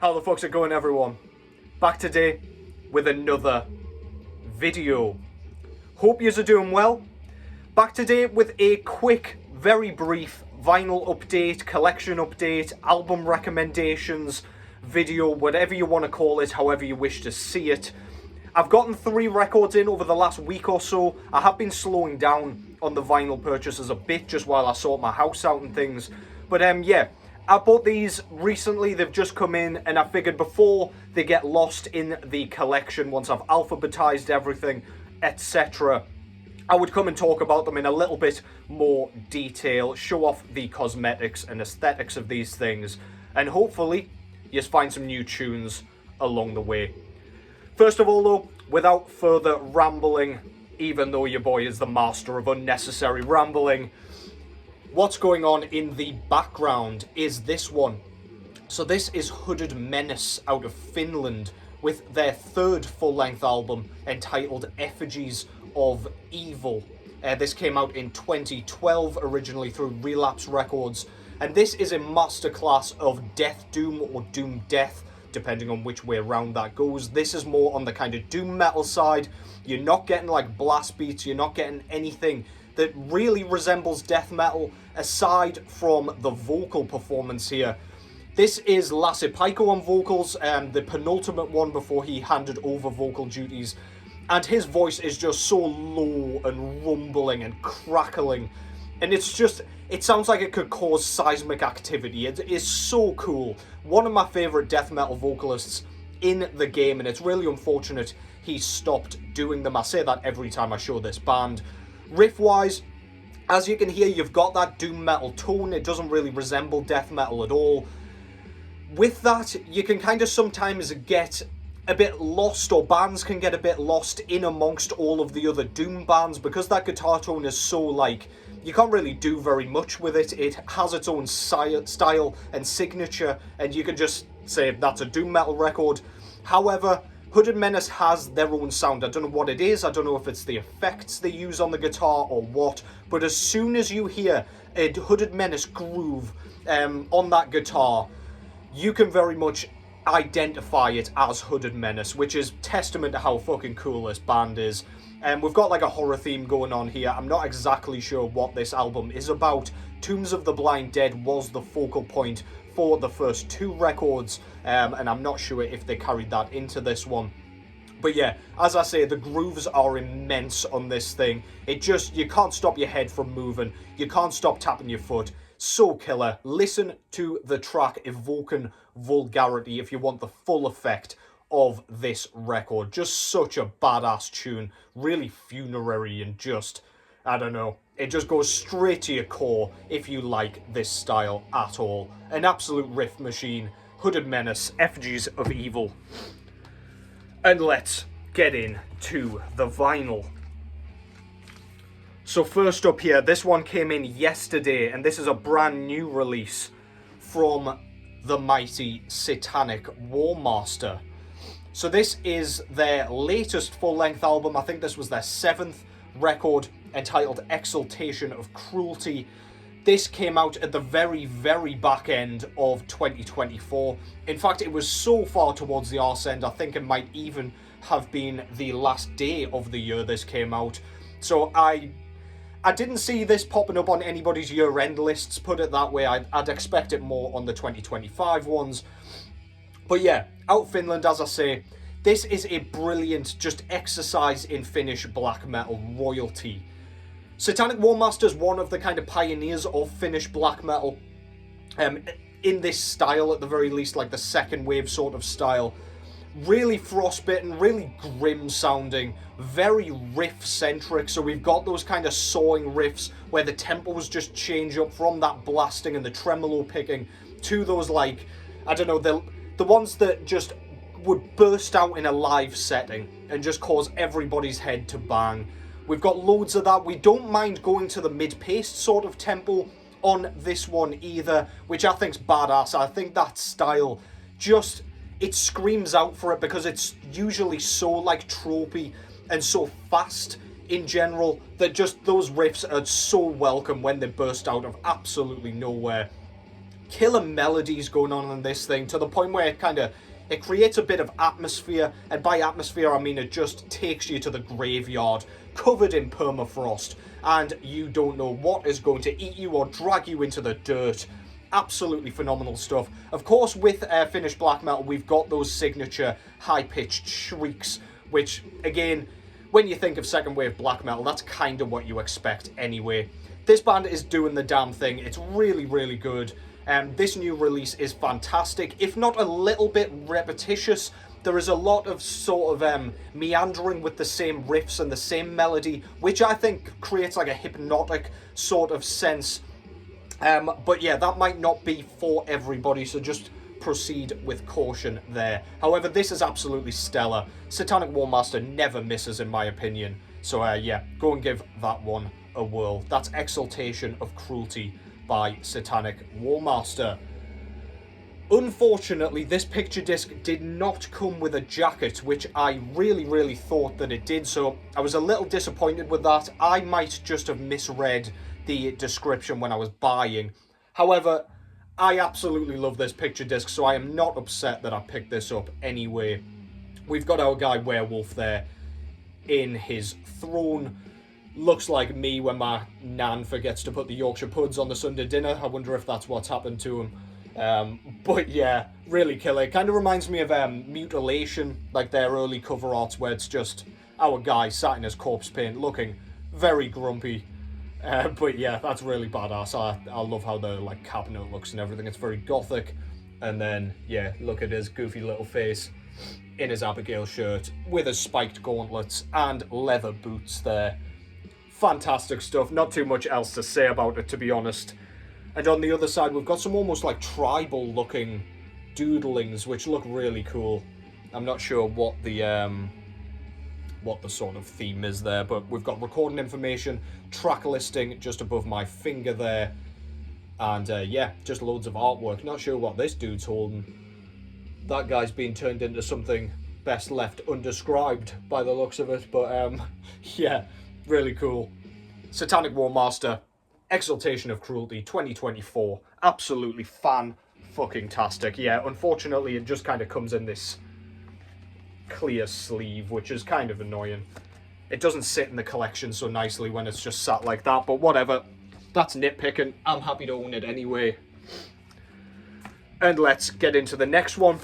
How the fuck's it going, everyone? Back today with another video. Hope yous are doing well. Back today with a quick, very brief vinyl update, collection update, album recommendations video, whatever you want to call it, however you wish to see it. I've gotten 3 records in over the last week or so. I have been slowing down on the vinyl purchases a bit just while I sort my house out and things. But yeah, I bought these recently. They've just come in, and I figured before they get lost in the collection, once I've alphabetized everything, etc., I would come and talk about them in a little bit more detail, show off the cosmetics and aesthetics of these things, and hopefully you find some new tunes along the way. First of all though, without further rambling, even though your boy is the master of unnecessary rambling, what's going on in the background is this one. So this is Hooded Menace out of Finland with their 3rd full-length album entitled Effigies of Evil. This came out in 2012 originally through Relapse Records, and this is a masterclass of death doom or doom death, depending on which way around that goes. This is more on the kind of doom metal side. You're not getting like blast beats, you're not getting anything that really resembles death metal aside from the vocal performance here. This is Lasse Paikko on vocals, the penultimate one before he handed over vocal duties, and his voice is just so low and rumbling and crackling, and it sounds like it could cause seismic activity. It is so cool. One of my favourite death metal vocalists in the game, and it's really unfortunate he stopped doing them. I say that every time I show this band. Riff-wise, as you can hear, you've got that doom metal tone. It doesn't really resemble death metal at all. With that, you can kind of sometimes get a bit lost, or bands can get a bit lost in amongst all of the other doom bands, because that guitar tone is so like, you can't really do very much with it. It has its own style and signature, and you can just say that's a doom metal record. However, Hooded Menace has their own sound. I don't know what it is. I don't know if it's the effects they use on the guitar or what, but as soon as you hear a Hooded Menace groove on that guitar, you can very much identify it as Hooded Menace, which is testament to how fucking cool this band is. We've got like a horror theme going on here. I'm not exactly sure what this album is about. Tombs of the Blind Dead was the focal point for the first 2 records, and I'm not sure if they carried that into this one. But yeah, as I say, the grooves are immense on this thing. You can't stop your head from moving. You can't stop tapping your foot. So killer. Listen to the track Evoking Vulgarity if you want the full effect of this record. Just such a badass tune. Really funerary and just, I don't know. It just goes straight to your core if you like this style at all. An absolute riff machine. Hooded Menace, Effigies of Evil. And let's get into the vinyl. So first up here, this one came in yesterday, and this is a brand new release from the mighty Satanic Warmaster. So this is their latest full-length album. I think this was their 7th record, entitled Exultation of Cruelty. This came out at the very, very back end of 2024. In fact, it was so far towards the arse end, I think it might even have been the last day of the year this came out. So I didn't see this popping up on anybody's year-end lists, put it that way. I'd expect it more on the 2025 ones. But yeah, out Finland, as I say, this is a brilliant just exercise in Finnish black metal royalty. Satanic Warmaster is one of the kind of pioneers of Finnish black metal, in this style at the very least, like the second wave sort of style. Really frostbitten, really grim sounding, very riff centric. So we've got those kind of sawing riffs where the tempos just change up from that blasting and the tremolo picking to those, like, I don't know, the ones that just would burst out in a live setting and just cause everybody's head to bang. We've got loads of that. We don't mind going to the mid-paced sort of tempo on this one either, which I think's badass. I think that style just, it screams out for it because it's usually so like tropey and so fast in general that just those riffs are so welcome when they burst out of absolutely nowhere. killer melodies going on in this thing, to the point where it creates a bit of atmosphere, and by atmosphere I mean it just takes you to the graveyard, covered in permafrost, and you don't know what is going to eat you or drag you into the dirt. Absolutely phenomenal stuff. Of course, with Finnish black metal, we've got those signature high-pitched shrieks, which, again, when you think of second wave black metal, that's kind of what you expect anyway. This band is doing the damn thing. It's really, really good. This new release is fantastic, if not a little bit repetitious. There is a lot of sort of meandering with the same riffs and the same melody, which I think creates like a hypnotic sort of sense. But yeah, that might not be for everybody, so just proceed with caution there. However, this is absolutely stellar. Satanic Warmaster never misses, in my opinion. So yeah, go and give that one a whirl. That's Exultation of Cruelty by Satanic Warmaster. Unfortunately, this picture disc did not come with a jacket, which I really, really thought that it did, so I was a little disappointed with that. I might just have misread the description when I was buying. However, I absolutely love this picture disc, so I am not upset that I picked this up anyway. We've got our guy Werewolf there in his throne. Looks like me when my nan forgets to put the Yorkshire puds on the Sunday dinner. I wonder if that's what's happened to him. But yeah, really killer. It kind of reminds me of Mutilation, like their early cover arts, where it's just our guy sat in his corpse paint looking very grumpy. But yeah, that's really badass. I love how the like cabinet looks and everything. It's very gothic. And then yeah, look at his goofy little face in his Abigail shirt with his spiked gauntlets and leather boots there. Fantastic stuff. Not too much else to say about it, to be honest. And on the other side, we've got some almost like tribal looking doodlings, which look really cool. I'm not sure what the sort of theme is there, but we've got recording information, track listing just above my finger there, and yeah, just loads of artwork. Not sure what this dude's holding. That guy's been turned into something best left undescribed by the looks of it, but yeah, really cool. Satanic Warmaster, Exultation of Cruelty 2024, absolutely fan-fucking-tastic. Yeah, unfortunately it just kind of comes in this clear sleeve, which is kind of annoying. It doesn't sit in the collection so nicely when it's just sat like that, but whatever. That's nitpicking. I'm happy to own it anyway. And let's get into the next one.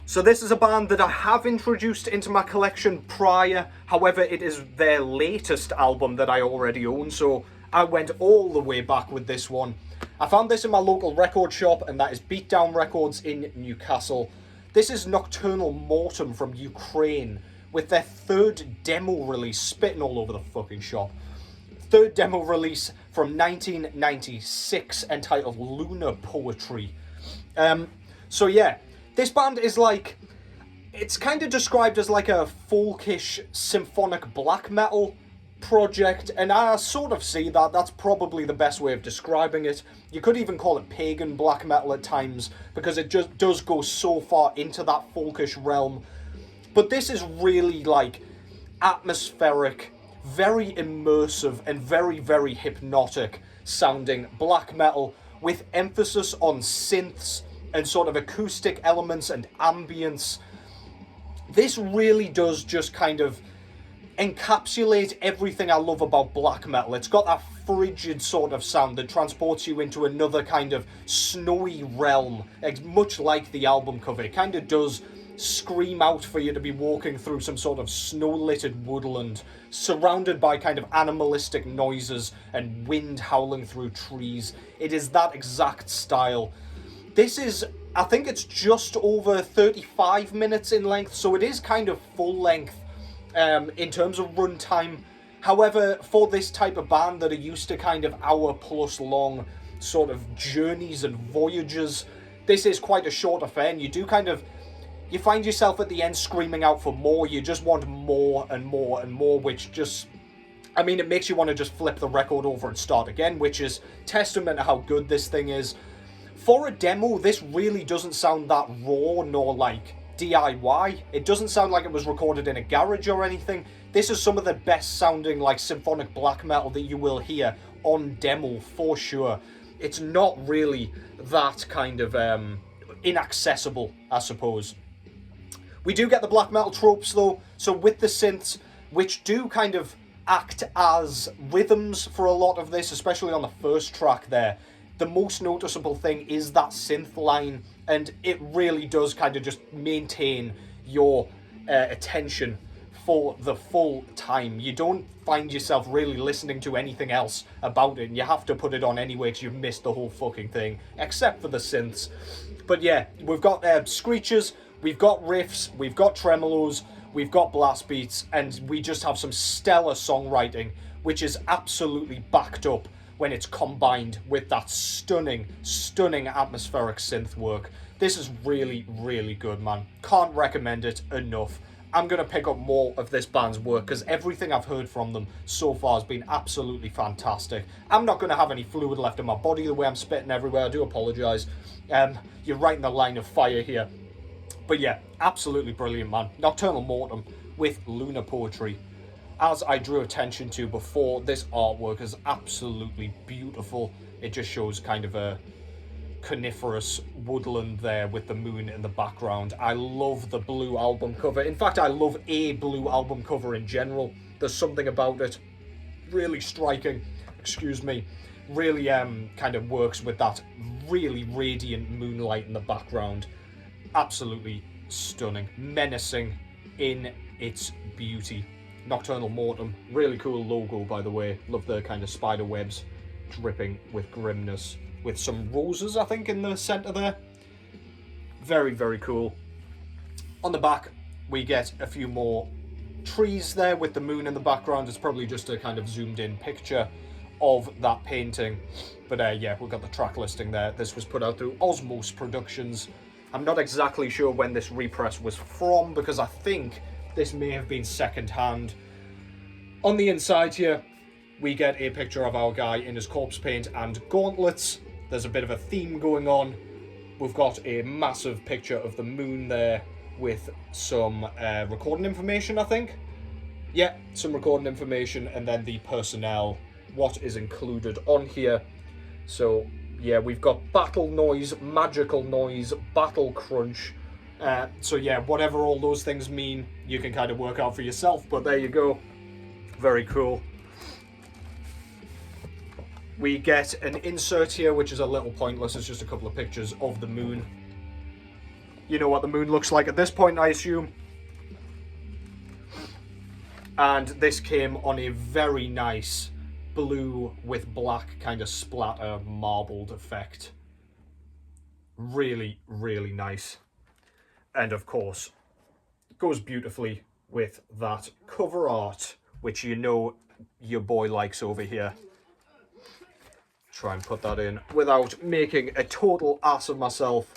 So this is a band that I have introduced into my collection prior. However, it is their latest album that I already own, so I went all the way back with this one. I found this in my local record shop, and that is Beatdown Records in Newcastle. This is Nocturnal Mortem from Ukraine, with their third demo release, spitting all over the fucking shop. Third demo release from 1996, entitled Lunar Poetry. So yeah, this band is like, it's kind of described as like a folkish symphonic black metal project, and I sort of see that. That's probably the best way of describing it. You could even call it pagan black metal at times, because it just does go so far into that folkish realm. But this is really like atmospheric, very immersive, and very, very hypnotic sounding black metal with emphasis on synths and sort of acoustic elements and ambience. This really does just kind of encapsulate everything I love about black metal. It's got that frigid sort of sound that transports you into another kind of snowy realm, much like the album cover. It kind of does scream out for you to be walking through some sort of snow-littered woodland, surrounded by kind of animalistic noises and wind howling through trees. It is that exact style. This is, I think it's just over 35 minutes in length, so it is kind of full length in terms of runtime. However, for this type of band that are used to kind of hour-plus long sort of journeys and voyages, this is quite a short affair, and you do kind of, you find yourself at the end screaming out for more. You just want more and more and more, which just, I mean, it makes you want to just flip the record over and start again, which is testament to how good this thing is. For a demo, this really doesn't sound that raw nor like DIY. It doesn't sound like it was recorded in a garage or anything. This is some of the best sounding like symphonic black metal that you will hear on demo for sure. it's not really that kind of inaccessible, I suppose. We do get the black metal tropes though, so with the synths, which do kind of act as rhythms for a lot of this, especially on the first track there, the most noticeable thing is that synth line, and it really does kind of just maintain your attention for the full time. You don't find yourself really listening to anything else about it, and you have to put it on anyway because you've missed the whole fucking thing, except for the synths. But yeah, we've got screeches, we've got riffs, we've got tremolos, we've got blast beats, and we just have some stellar songwriting, which is absolutely backed up when it's combined with that stunning, stunning atmospheric synth work. This is really, really good, man. Can't recommend it enough. I'm going to pick up more of this band's work because everything I've heard from them so far has been absolutely fantastic. I'm not going to have any fluid left in my body the way I'm spitting everywhere. I do apologise. You're right in the line of fire here. But yeah, absolutely brilliant, man. Nocturnal Mortem with Lunar Poetry. As I drew attention to before, this artwork is absolutely beautiful. It just shows kind of a coniferous woodland there with the moon in the background. I love the blue album cover. In fact, I love a blue album cover in general. There's something about it really striking, excuse me, really kind of works with that really radiant moonlight in the background. Absolutely stunning, menacing in its beauty. Nocturnal Mortem, really cool logo, by the way. Love the kind of spider webs dripping with grimness, with some roses, I think, in the center there. Very, very cool. On the back, we get a few more trees there with the moon in the background. It's probably just a kind of zoomed in picture of that painting. But yeah, we've got the track listing there. This was put out through Osmos Productions. I'm not exactly sure when this repress was from, because I think this may have been second-hand. On the inside here, we get a picture of our guy in his corpse paint and gauntlets. There's a bit of a theme going on. We've got a massive picture of the moon there with some recording information, I think. Yeah, some recording information, and then the personnel, what is included on here. So yeah, we've got battle noise, magical noise, battle crunch. So yeah, whatever all those things mean, you can kind of work out for yourself, but there you go. Very cool. We get an insert here, which is a little pointless. It's just a couple of pictures of the moon. You know what the moon looks like at this point, I assume. And this came on a very nice blue with black kind of splatter marbled effect. Really, really nice. And of course, goes beautifully with that cover art, which you know your boy likes over here. Try and put that in without making a total ass of myself.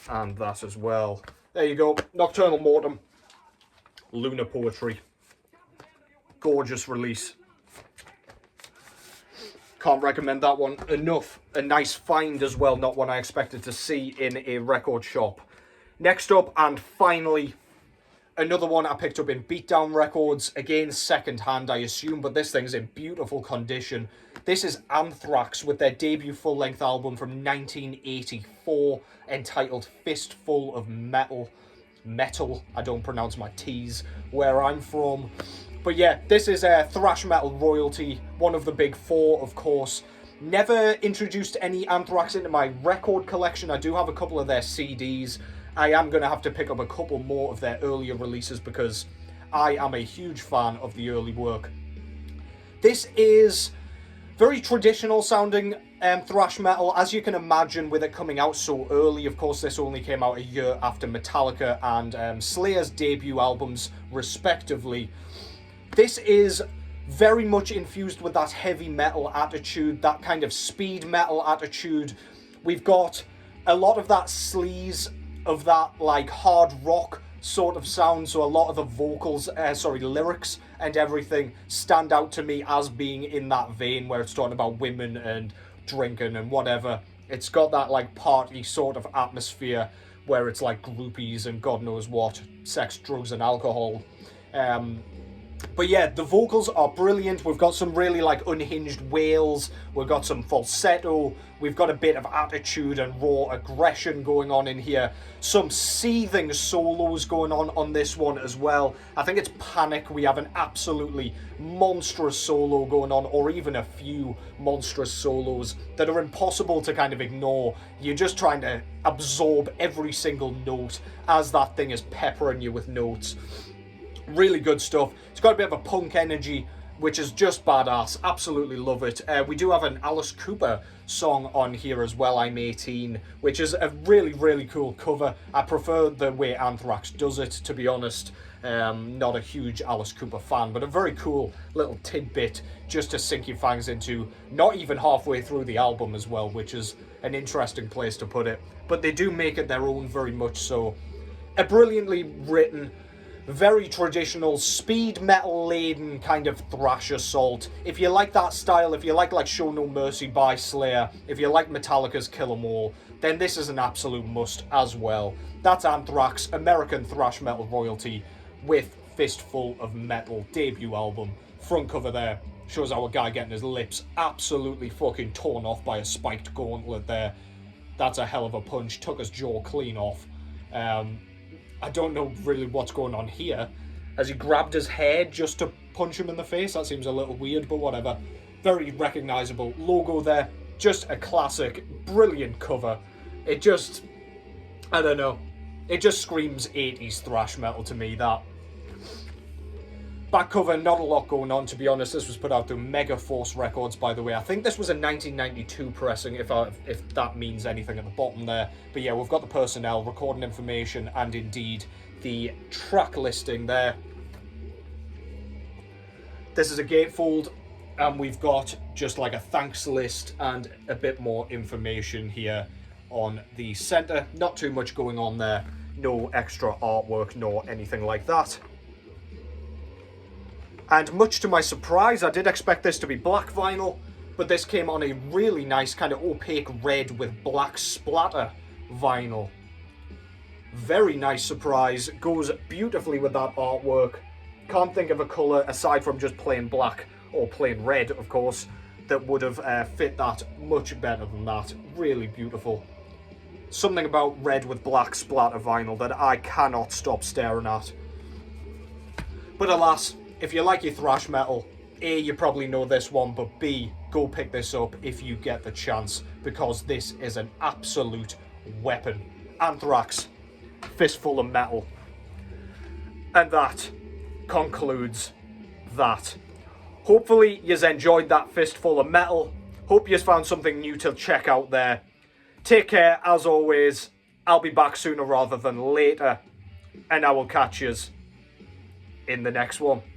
And that as well. There you go. Nocturnal Mortem. Lunar Poetry. Gorgeous release. Can't recommend that one enough. A nice find as well. Not one I expected to see in a record shop. Next up, and finally, another one I picked up in Beatdown Records. Again, second hand, I assume, but this thing's in beautiful condition. This is Anthrax with their debut full-length album from 1984, entitled Fistful of Metal. Metal, I don't pronounce my T's where I'm from. But yeah, this is thrash metal royalty, one of the big four, of course. Never introduced any Anthrax into my record collection. I do have a couple of their CDs. I am going to have to pick up a couple more of their earlier releases because I am a huge fan of the early work. This is very traditional sounding thrash metal, as you can imagine, with it coming out so early. Of course, this only came out a year after Metallica and Slayer's debut albums, respectively. This is very much infused with that heavy metal attitude, that kind of speed metal attitude. We've got a lot of that sleaze, of that like hard rock sort of sound, so a lot of the vocals, lyrics and everything stand out to me as being in that vein where it's talking about women and drinking and whatever. It's got that like party sort of atmosphere where it's like groupies and God knows what, sex, drugs and alcohol. But yeah, the vocals are brilliant. We've got some really like unhinged wails. We've got some falsetto. We've got a bit of attitude and raw aggression going on in here. Some seething solos going on this one as well. I think it's Panic. We have an absolutely monstrous solo going on, or even a few monstrous solos that are impossible to kind of ignore. You're just trying to absorb every single note as that thing is peppering you with notes. Really good stuff. It's got a bit of a punk energy, which is just badass. Absolutely love it. We do have an Alice Cooper song on here as well, I'm 18, which is a really, really cool cover. I prefer the way Anthrax does it, to be honest. Not a huge Alice Cooper fan, but a very cool little tidbit just to sink your fangs into, not even halfway through the album as well, which is an interesting place to put it. But they do make it their own very much so. A brilliantly written, very traditional, speed metal laden kind of thrash assault. If you like that style, if you like Show No Mercy by Slayer, if you like Metallica's Kill 'Em All, then this is an absolute must as well. That's Anthrax, American thrash metal royalty, with Fistful of Metal debut album. Front cover there shows our guy getting his lips absolutely fucking torn off by a spiked gauntlet there. That's a hell of a punch, took his jaw clean off. I don't know really what's going on here. Has he grabbed his head just to punch him in the face? That seems a little weird, but whatever. Very recognisable logo there. Just a classic, brilliant cover. It just, I don't know. It just screams 80s thrash metal to me, that. Back cover, not a lot going on, to be honest. This was put out through Mega Force Records, by the way. I think this was a 1992 pressing, if that means anything at the bottom there. But yeah, we've got the personnel, recording information, and indeed the track listing there. This is a gatefold, and we've got just like a thanks list and a bit more information here on the centre. Not too much going on there. No extra artwork nor anything like that. And much to my surprise, I did expect this to be black vinyl, but this came on a really nice kind of opaque red with black splatter vinyl. Very nice surprise, goes beautifully with that artwork. Can't think of a colour, aside from just plain black, or plain red of course, that would have fit that much better than that. Really beautiful. Something about red with black splatter vinyl that I cannot stop staring at. But alas, if you like your thrash metal, A, you probably know this one, but B, go pick this up if you get the chance, because this is an absolute weapon. Anthrax, Fistful of Metal. And that concludes that. Hopefully you've enjoyed that Fistful of Metal. Hope you've found something new to check out there. Take care, as always. I'll be back sooner rather than later, and I will catch yous in the next one.